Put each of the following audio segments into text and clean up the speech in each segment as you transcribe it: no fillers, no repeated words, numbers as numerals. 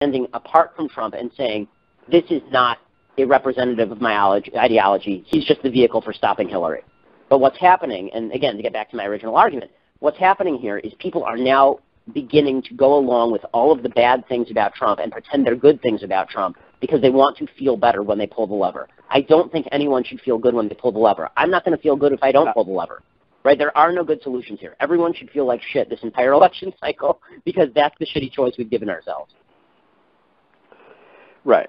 standing apart from Trump and saying, this is not a representative of my ideology. He's just the vehicle for stopping Hillary. But what's happening, and again, to get back to my original argument, what's happening here is people are now beginning to go along with all of the bad things about Trump and pretend they're good things about Trump because they want to feel better when they pull the lever. I don't think anyone should feel good when they pull the lever. I'm not going to feel good if I don't pull the lever. Right? There are no good solutions here. Everyone should feel like shit this entire election cycle because that's the shitty choice we've given ourselves. Right.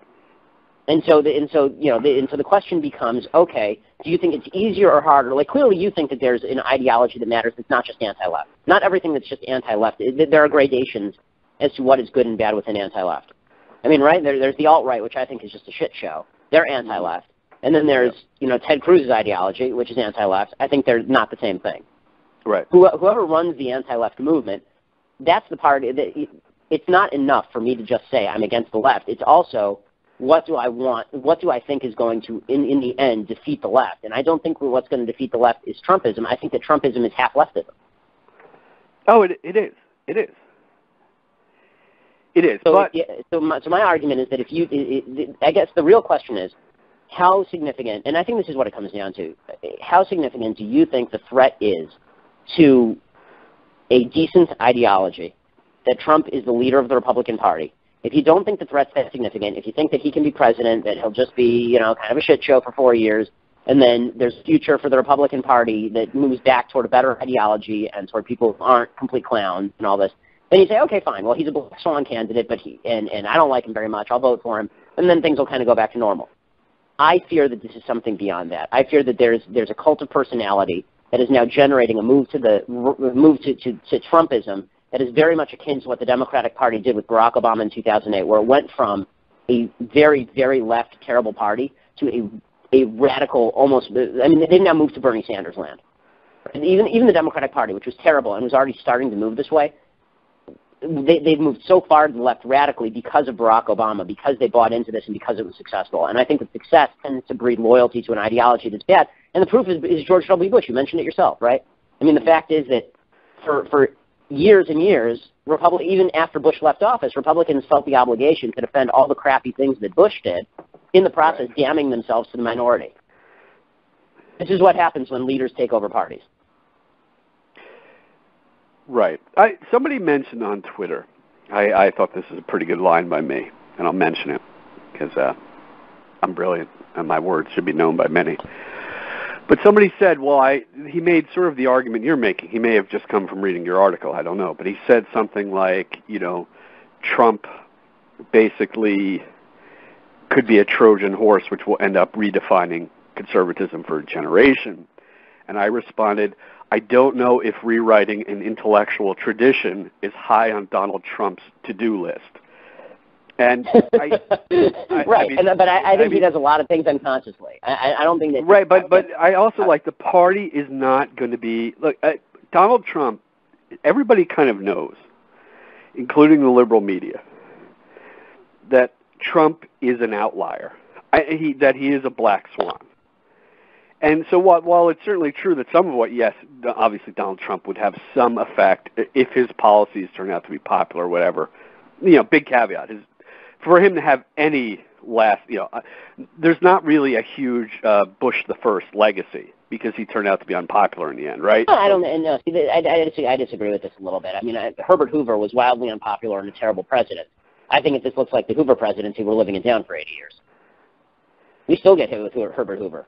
And so the question becomes, okay, do you think it's easier or harder? Like, clearly you think that there's an ideology that matters that's not just anti-left. Not everything that's just anti-left. There are gradations as to what is good and bad within anti-left. I mean, right, there's the alt-right, which I think is just a shit show. They're anti-left. And then there's, Ted Cruz's ideology, which is anti-left. I think they're not the same thing. Right. Whoever runs the anti-left movement, that's the party that it's not enough for me to just say I'm against the left. It's also, what do I want? What do I think is going to, in the end, defeat the left? And I don't think what's going to defeat the left is Trumpism. I think that Trumpism is half leftism. Oh, it is. It is. It is. So my argument is that I guess the real question is, how significant, and I think this is what it comes down to, how significant do you think the threat is to a decent ideology that Trump is the leader of the Republican Party? If you don't think the threat's that significant, if you think that he can be president, that he'll just be, kind of a shit show for 4 years, and then there's a future for the Republican Party that moves back toward a better ideology and toward people who aren't complete clowns and all this, then you say, okay, fine, well, he's a black swan candidate, but and I don't like him very much, I'll vote for him, and then things will kind of go back to normal. I fear that this is something beyond that. I fear that there's a cult of personality that is now generating a move to Trumpism that is very much akin to what the Democratic Party did with Barack Obama in 2008, where it went from a very, very left, terrible party to a radical, almost, they've now moved to Bernie Sanders land. And even the Democratic Party, which was terrible and was already starting to move this way, they've moved so far to the left radically because of Barack Obama, because they bought into this and because it was successful. And I think that success tends to breed loyalty to an ideology that's bad. And the proof is George W. Bush. You mentioned it yourself, right? I mean, the fact is that for years and years, even after Bush left office, Republicans felt the obligation to defend all the crappy things that Bush did, in the process damning themselves to the minority. This is what happens when leaders take over parties. Right. Somebody mentioned on Twitter, I thought this is a pretty good line by me, and I'll mention it because I'm brilliant, and my words should be known by many. But somebody said, he made sort of the argument you're making. He may have just come from reading your article, I don't know. But he said something like, Trump basically could be a Trojan horse, which will end up redefining conservatism for a generation. And I responded, I don't know if rewriting an intellectual tradition is high on Donald Trump's to-do list. And I think he does a lot of things unconsciously. I don't think that. Right, but I also the party is not going to be Donald Trump. Everybody kind of knows, including the liberal media, that Trump is an outlier. That he is a black swan. And so while it's certainly true that some of what, yes, obviously Donald Trump would have some effect if his policies turn out to be popular or whatever, big caveat is for him to have any there's not really a huge Bush the First legacy because he turned out to be unpopular in the end, right? I don't know. See, I disagree with this a little bit. I mean, Herbert Hoover was wildly unpopular and a terrible president. I think if this looks like the Hoover presidency, we're living it down for 80 years. We still get hit with Herbert Hoover.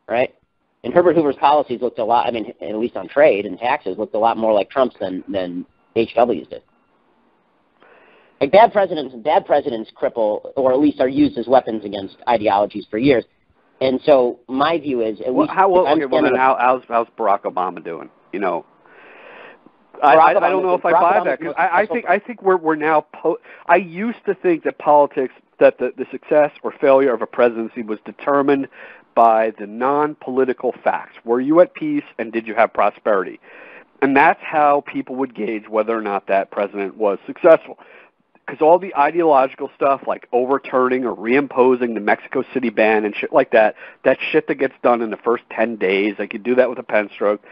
Right? And Herbert Hoover's policies looked a lot, at least on trade and taxes, looked a lot more like Trump's than H.W.'s did. Like bad presidents cripple, or at least are used as weapons against ideologies for years. And so my view is, how's Barack Obama doing? I don't know if I buy that. Cause I think we're now. I used to think that politics, that the success or failure of a presidency was determined by the non-political facts. Were you at peace and did you have prosperity? And that's how people would gauge whether or not that president was successful. Because all the ideological stuff like overturning or reimposing the Mexico City ban and shit like that shit that gets done in the first 10 days, I could do that with a pen stroke.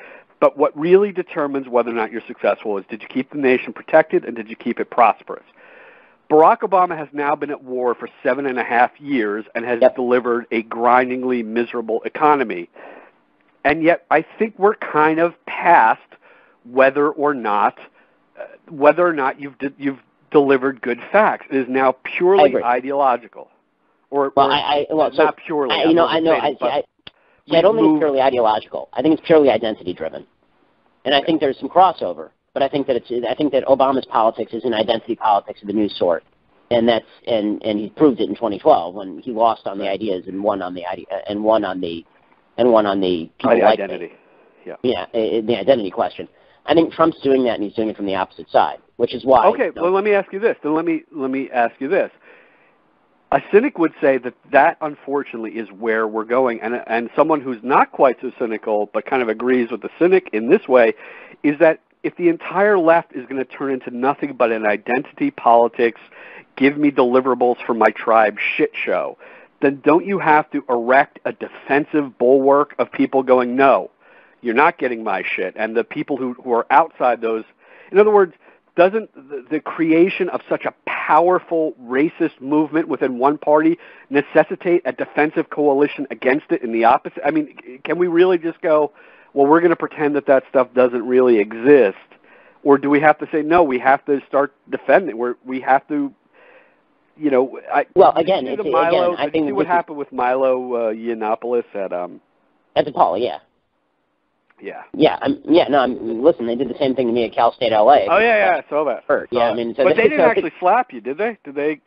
But what really determines whether or not you're successful is, did you keep the nation protected and did you keep it prosperous? Barack Obama has now been at war for 7.5 years and has delivered a grindingly miserable economy. And yet I think we're kind of past whether or not you've delivered good facts. It is now purely ideological. Not purely. I don't think it's purely ideological. I think it's purely identity driven. And I think there's some crossover. But I think that Obama's politics is an identity politics of the new sort, and he proved it in 2012 when he lost on the ideas and won on the identity. The identity question. I think Trump's doing that, and he's doing it from the opposite side, which is why. Okay, well, let me ask you this. Let me ask you this. A cynic would say that unfortunately is where we're going, and someone who's not quite so cynical but kind of agrees with the cynic in this way is that if the entire left is going to turn into nothing but an identity politics, give me deliverables for my tribe shit show, then don't you have to erect a defensive bulwark of people going, no, you're not getting my shit, and the people who are outside those, in other words, doesn't the creation of such a powerful racist movement within one party necessitate a defensive coalition against it in the opposite? I mean, can we really just go, well, we're going to pretend that stuff doesn't really exist? Or do we have to say, no, we have to start defending? We have to, I think see what happened with Milo Yiannopoulos at DePaul, listen, they did the same thing to me at Cal State LA. Oh, I saw that. But they didn't actually slap you, did they? Did they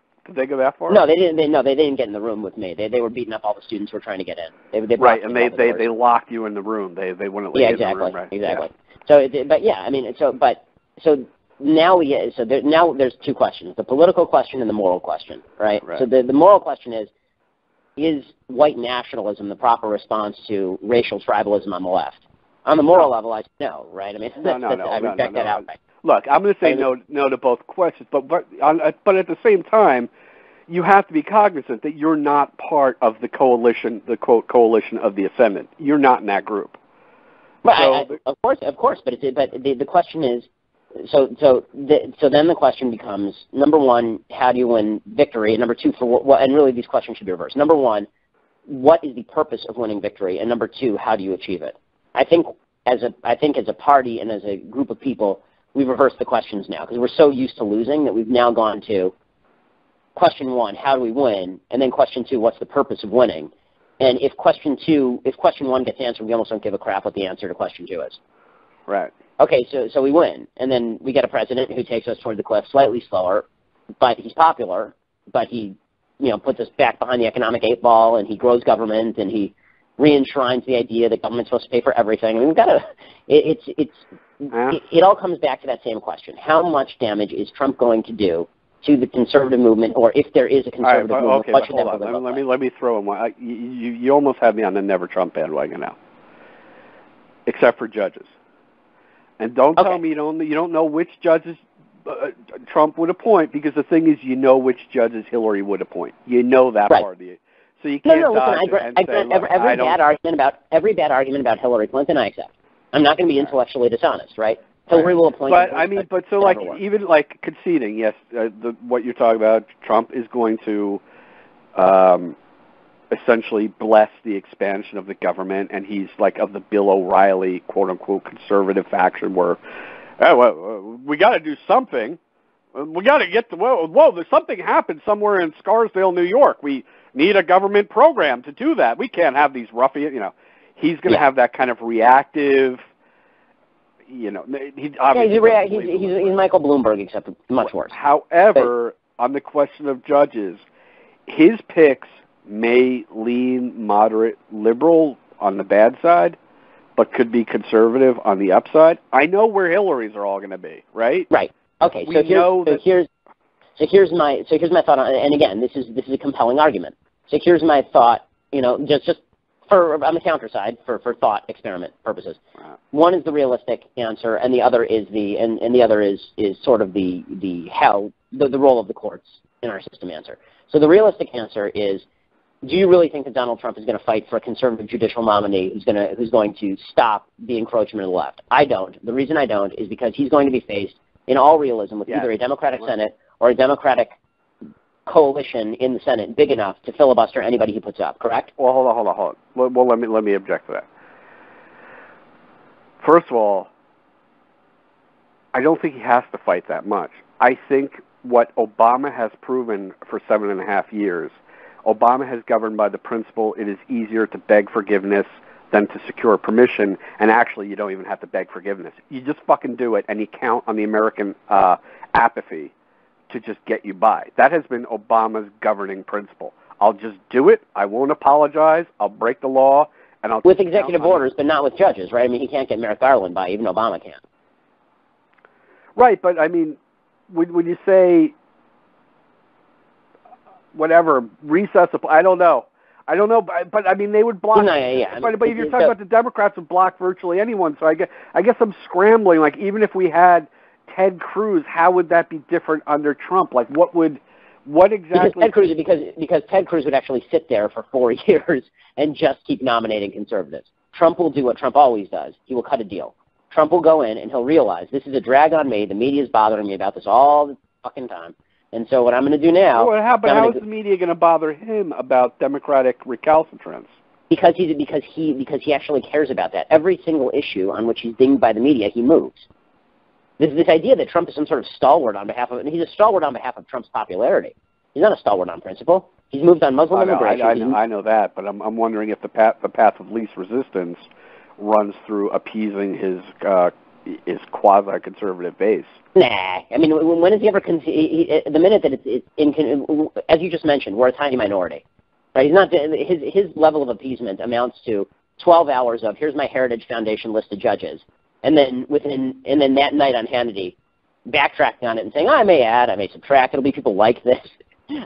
go that far? No, they didn't. They didn't get in the room with me. They were beating up all the students who were trying to get in. They locked you in the room. They wouldn't let you in the room. Right? Exactly. Yeah. So now there's two questions: the political question and the moral question, right? So the moral question is white nationalism the proper response to racial tribalism on the left? On the moral level, I say no, right? I mean, I reject that outright. Look, I'm going to say no to both questions, but at the same time, you have to be cognizant that you're not part of the coalition, the quote coalition of the ascendant. You're not in that group. Well, of course, but the question is, so then the question becomes, number one, how do you win victory, and number two, and really these questions should be reversed. Number one, what is the purpose of winning victory, and number two, how do you achieve it? I think as a party and as a group of people, we've reversed the questions now because we're so used to losing that we've now gone to question one, how do we win, and then question two, what's the purpose of winning? And if question one gets answered, we almost don't give a crap what the answer to question two is. Right. Okay, so we win, and then we get a president who takes us toward the cliff slightly slower, but he's popular, but he puts us back behind the economic 8 ball, and he grows government, and he re-enshrines the idea that government's supposed to pay for everything. I mean, we've got to. It all comes back to that same question: how much damage is Trump going to do to the conservative movement, or if there is a conservative movement? What should that look like? Let me throw in one. You almost have me on the never Trump bandwagon now, except for judges. And don't tell me you don't know which judges Trump would appoint, because the thing is, which judges Hillary would appoint. You know that part of the. So you can't every bad argument about Hillary Clinton I accept. I'm not going to be intellectually dishonest, right? Hillary will appoint. But even conceding, yes, what you're talking about, Trump is going to essentially bless the expansion of the government, and he's of the Bill O'Reilly quote unquote conservative faction where, we got to do something. We got to get to there's something happened somewhere in Scarsdale, New York. We need a government program to do that. We can't have these ruffians, He's going to have that kind of reactive, he's Michael Bloomberg, except much worse. However, on the question of judges, his picks may lean moderate liberal on the bad side, but could be conservative on the upside. I know where Hillary's are all going to be, right? Right. Okay. Here's my thought on, and again, this is a compelling argument. So here's my thought. Just for on the counter side for thought experiment purposes. Wow. One is the realistic answer, and the other is the other is sort of the role of the courts in our system answer. So the realistic answer is, do you really think that Donald Trump is going to fight for a conservative judicial nominee who's going to stop the encroachment of the left? I don't. The reason I don't is because he's going to be faced, in all realism, with either a Democratic Senate or a Democratic coalition in the Senate big enough to filibuster anybody he puts up, correct? Well, hold on. Well, let me object to that. First of all, I don't think he has to fight that much. I think what Obama has proven for 7.5 years, Obama has governed by the principle it is easier to beg forgiveness than to secure permission, and actually you don't even have to beg forgiveness. You just fucking do it, and you count on the American apathy to just get you by. That has been Obama's governing principle. I'll just do it. I won't apologize. I'll break the law, and I'll with executive orders, but not with judges, right? I mean, he can't get Merrick Garland by, even Obama can. Right, but I mean, when you say whatever recess, I don't know, but I mean they would block. No, yeah. But if you're talking about the Democrats would block virtually anyone, so I guess I'm scrambling. Like even if we had Ted Cruz, how would that be different under Trump? Like what exactly? Because Ted Cruz would actually sit there for 4 years and just keep nominating conservatives. Trump will do what Trump always does. He will cut a deal. Trump will go in and he'll realize this is a drag on me. The media is bothering me about this all the fucking time. And so what I'm going to do now... Well, how is the media going to bother him about Democratic recalcitrance? Because he actually cares about that. Every single issue on which he's dinged by the media, he moves. This idea that Trump is some sort of stalwart on behalf of... And he's a stalwart on behalf of Trump's popularity. He's not a stalwart on principle. He's moved on Muslim immigration. I know that, but I'm wondering if the path of least resistance runs through appeasing his quasi-conservative base. Nah, I mean, when has he ever? The minute that it's as you just mentioned, we're a tiny minority, right? He's not. His level of appeasement amounts to 12 hours of here's my Heritage Foundation list of judges, and then that night on Hannity, backtracking on it and saying, I may add, I may subtract. It'll be people like this.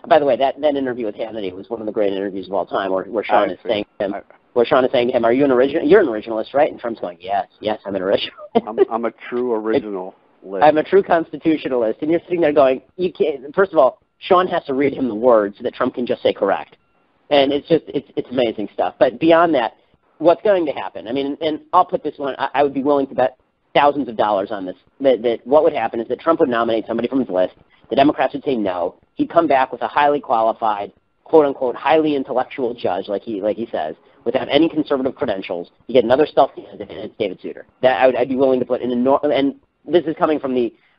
By the way, that interview with Hannity was one of the great interviews of all time, where Sean is saying to him. Where Sean is saying to him, "Are you an original? You're an originalist, right?" And Trump's going, "Yes, I'm an originalist. I'm a true originalist. I'm a true constitutionalist." And you're sitting there going, "You can't." First of all, Sean has to read him the words so that Trump can just say correct, and it's amazing stuff. But beyond that, what's going to happen? I mean, and I'll put this one. I would be willing to bet thousands of dollars on this. That what would happen is that Trump would nominate somebody from his list. The Democrats would say no. He'd come back with a highly qualified, quote unquote, highly intellectual judge, like he says, without any conservative credentials. You get another stealth candidate, and it's David Souter. That I'd be willing to put in and this is coming from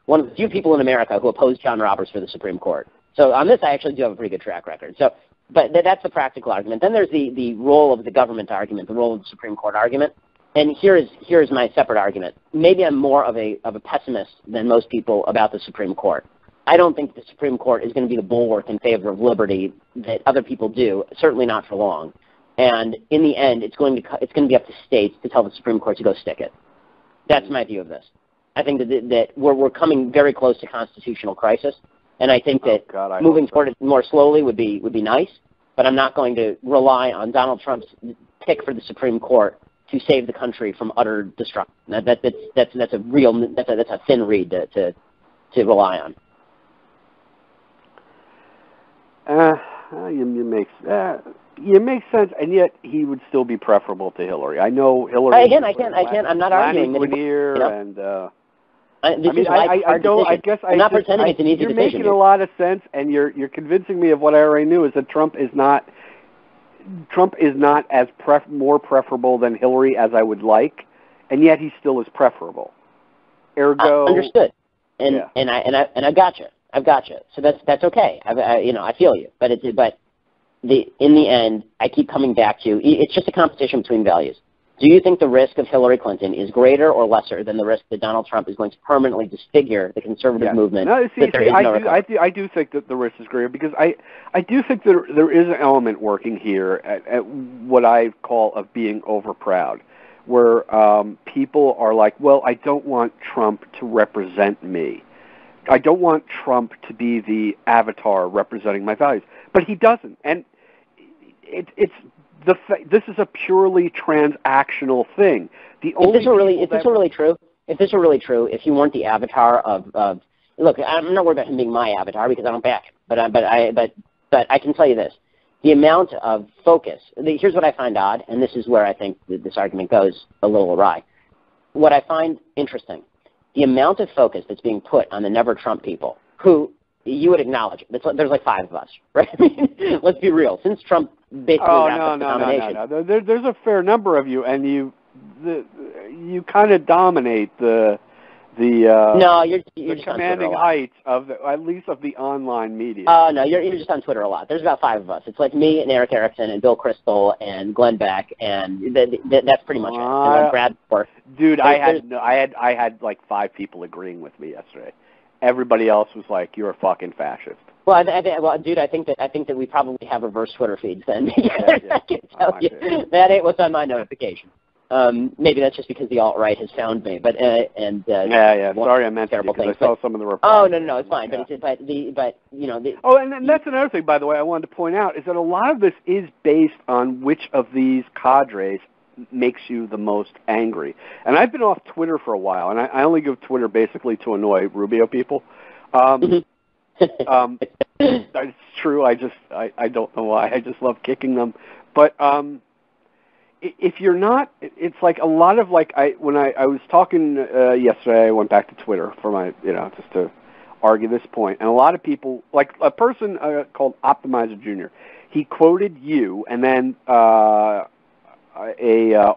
one of the few people in America who opposed John Roberts for the Supreme Court. So on this, I actually do have a pretty good track record. So, but that's the practical argument. Then there's the role of the government argument, the role of the Supreme Court argument. And here's my separate argument. Maybe I'm more of a pessimist than most people about the Supreme Court. I don't think the Supreme Court is going to be the bulwark in favor of liberty that other people do, certainly not for long. And in the end, it's going to be up to states to tell the Supreme Court to go stick it. That's my view of this. I think that we're coming very close to constitutional crisis, and I think that moving toward it more slowly would be nice. But I'm not going to rely on Donald Trump's pick for the Supreme Court to save the country from utter destruction. That's a thin reed to rely on. You make sense, and yet he would still be preferable to Hillary. I know Hillary. Again, I can't. I'm not arguing. I'm not pretending it's an easy decision. You're making here. a lot of sense, and you're convincing me of what I already knew, is that Trump is not as more preferable than Hillary as I would like, and yet he still is preferable. Ergo, understood. And I got you. I've got you. So that's okay. I feel you. But in the end, I keep coming back to it's just a competition between values. Do you think the risk of Hillary Clinton is greater or lesser than the risk that Donald Trump is going to permanently disfigure the conservative movement? No, I do think that the risk is greater, because I do think there is an element working here at what I call of being overproud, where people are like, well, I don't want Trump to represent me. I don't want Trump to be the avatar representing my values. But he doesn't. And this is a purely transactional thing. If this were really true, if you weren't the avatar of look, I'm not worried about him being my avatar because I don't back him. But I can tell you this: the amount of focus. Here's what I find odd, and this is where I think this argument goes a little awry. What I find interesting: the amount of focus that's being put on the Never Trump people, who, you would acknowledge it. There's like 5 of us, right? I mean, let's be real. Since Trump basically wrapped up the nomination. No. There's a fair number of you, and you kind of dominate the commanding heights of at least of the online media. Oh no, you're just on Twitter a lot. There's about 5 of us. It's like me and Eric Erickson and Bill Kristol and Glenn Beck, and that's pretty much it. And like Brad Ford. Dude, I had like 5 people agreeing with me yesterday. Everybody else was like, "You're a fucking fascist." Well, dude, I think that we probably have reverse Twitter feeds then. I can tell you that ain't what's on my notification. Maybe that's just because the alt-right has found me, but Sorry, I meant to because I saw some of the replies. Oh no, it's fine. Yeah. But you know. And that's another thing, by the way, I wanted to point out is that a lot of this is based on which of these cadres makes you the most angry. And I've been off Twitter for a while, and I only give Twitter basically to annoy Rubio people. It's true. I don't know why. I just love kicking them, but. If you're not, it's like a lot of like when I was talking yesterday, I went back to Twitter for my just to argue this point, and a lot of people like a person called Optimizer Jr. He quoted you, and then a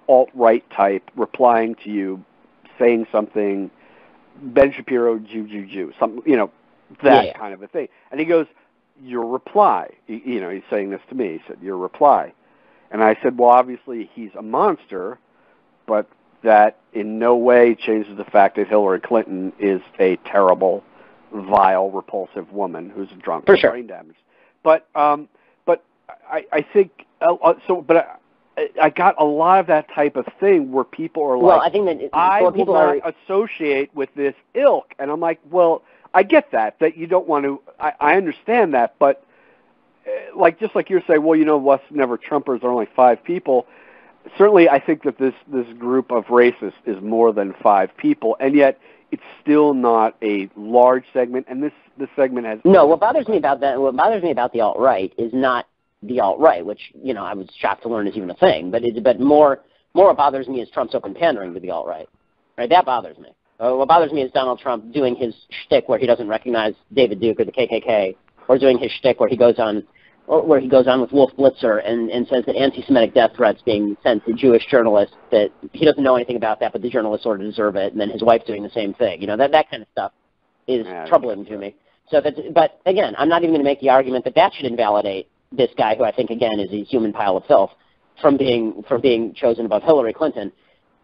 alt-right type replying to you, saying something, Ben Shapiro, Jew, something that kind of a thing, and he goes, your reply, he's saying this to me. He said your reply. And I said, well, obviously he's a monster, but that in no way changes the fact that Hillary Clinton is a terrible, vile, repulsive woman who's drunk and brain damaged. But I think But I got a lot of that type of thing where people are like, I think that I will not associate with this ilk, and I'm like, well, I get that you don't want to. I understand that, but. Just like you're saying, well, us never Trumpers are only 5 people. Certainly, I think that this group of racists is more than 5 people, and yet it's still not a large segment. And this segment has what bothers me about the alt-right is not the alt-right, which I was shocked to learn is even a thing. But more what bothers me is Trump's open pandering to the alt-right. Right, that bothers me. What bothers me is Donald Trump doing his shtick where he doesn't recognize David Duke or the KKK. Or doing his shtick where he goes on with Wolf Blitzer and says that anti-Semitic death threats being sent to Jewish journalists, that he doesn't know anything about that, but the journalists sort of deserve it, and then his wife's doing the same thing. That kind of stuff is troubling to me. But again, I'm not even going to make the argument that should invalidate this guy, who I think again is a human pile of filth, from being chosen above Hillary Clinton.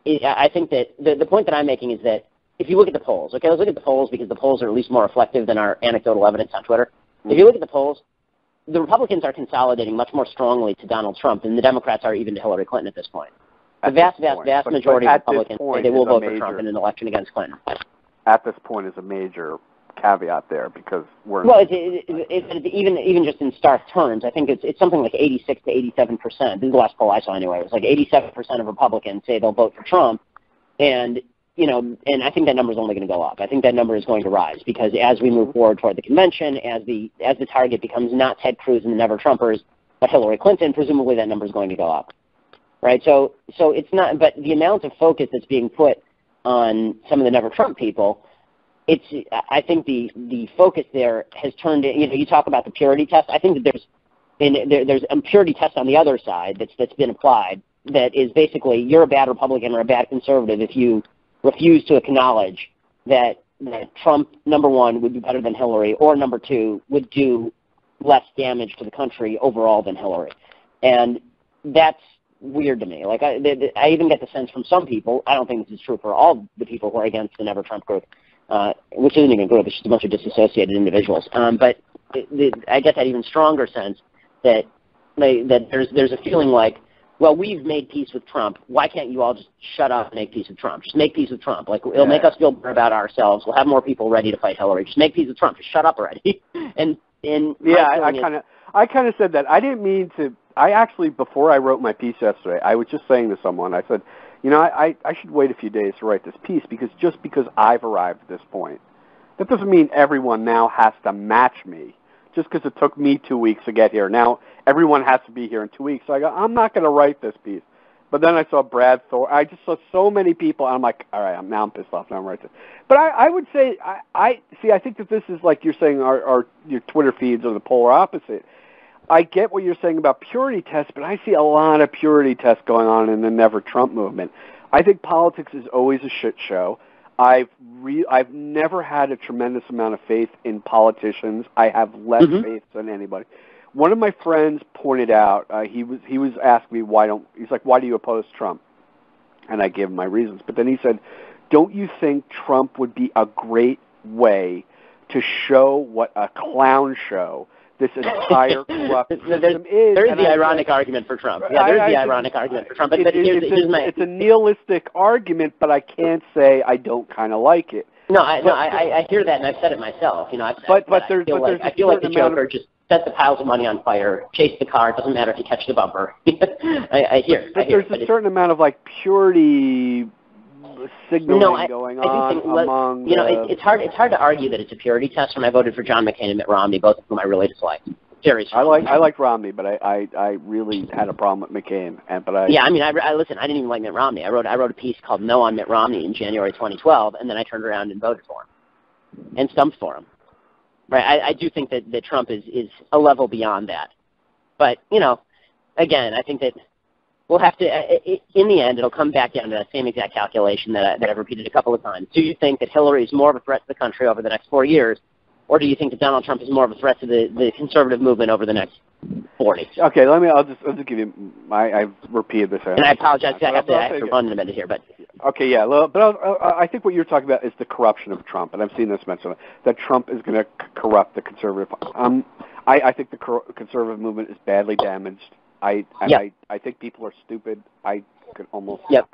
I think that the point that I'm making is that if you look at the polls, okay, let's look at the polls because the polls are at least more reflective than our anecdotal evidence on Twitter. If you look at the polls, the Republicans are consolidating much more strongly to Donald Trump than the Democrats are even to Hillary Clinton at this point. The vast majority of Republicans say they will vote for Trump in an election against Clinton. At this point is a major caveat there because we're... Well, even just in stark terms, I think it's something like 86 to 87%. This is the last poll I saw anyway. It was like 87% of Republicans say they'll vote for Trump, and I think that number is only going to go up. I think that number is going to rise because as we move forward toward the convention, as the target becomes not Ted Cruz and the Never Trumpers, but Hillary Clinton, presumably that number is going to go up, right? So it's not. But the amount of focus that's being put on some of the Never Trump people, I think the focus there has turned. You talk about the purity test. I think that there's a purity test on the other side that's been applied. That is basically you're a bad Republican or a bad conservative if you refuse to acknowledge that Trump, number one, would be better than Hillary, or number two, would do less damage to the country overall than Hillary. And that's weird to me. Like I even get the sense from some people, I don't think this is true for all the people who are against the Never Trump group, which isn't even a group, it's just a bunch of disassociated individuals. But I get that even stronger sense that there's a feeling like, well, we've made peace with Trump. Why can't you all just shut up and make peace with Trump? Just make peace with Trump. Like, it'll make us feel better about ourselves. We'll have more people ready to fight Hillary. Just make peace with Trump. Just shut up already. I kind of said that. I didn't mean to. I actually, before I wrote my piece yesterday, I was just saying to someone, I said, I should wait a few days to write this piece because I've arrived at this point, that doesn't mean everyone now has to match me. Just because it took me 2 weeks to get here. Now everyone has to be here in 2 weeks. So I go, I'm not going to write this piece. But then I saw Brad Thor. I just saw so many people. And I'm like, all right, now I'm pissed off. Now I'm right there. But I would say, I think that this is like you're saying your Twitter feeds are the polar opposite. I get what you're saying about purity tests, but I see a lot of purity tests going on in the Never Trump movement. I think politics is always a shit show. I've never had a tremendous amount of faith in politicians. I have less faith than anybody. One of my friends pointed out, he was asking me he's like, why do you oppose Trump? And I gave him my reasons. But then he said, don't you think Trump would be a great way to show what a clown show this entire corrupt system is? There is the ironic argument for Trump. Yeah, there's the ironic argument for Trump. But it's a nihilistic argument, but I can't say I don't kind of like it. No, I hear that, and I've said it myself. You know, I feel like the Joker just set the piles of money on fire, chase the car. It doesn't matter if you catch the bumper. I hear. But there's a certain amount of like purity signaling going on among. You know, it's hard to argue that it's a purity test when I voted for John McCain and Mitt Romney, both of whom I really dislike. I liked Romney, but I really had a problem with McCain. Yeah, I mean, listen. I didn't even like Mitt Romney. I wrote a piece called "No on Mitt Romney" in January 2012, and then I turned around and voted for him and stumped for him. Right? I do think that Trump is a level beyond that. But you know, again, I think that we'll have to. In the end, it'll come back down to that same exact calculation that I've repeated a couple of times. Do you think that Hillary is more of a threat to the country over the next 4 years? Or do you think that Donald Trump is more of a threat to the conservative movement over the next 40? Okay, I'll just give you. I've repeated this. And I apologize. I have to run in a minute here, but. Okay, yeah, but I think what you're talking about is the corruption of Trump, and I've seen this mentioned that Trump is going to corrupt the conservative. I think the conservative movement is badly damaged. I think people are stupid. I could almost. Yep.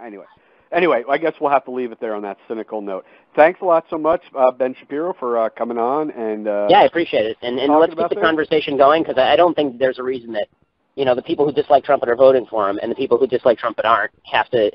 Anyway, I guess we'll have to leave it there on that cynical note. Thanks a lot so much, Ben Shapiro, for coming on. And yeah, I appreciate it. And let's keep the conversation going, because I don't think there's a reason that, you know, the people who dislike Trump and are voting for him and the people who dislike Trump and aren't have to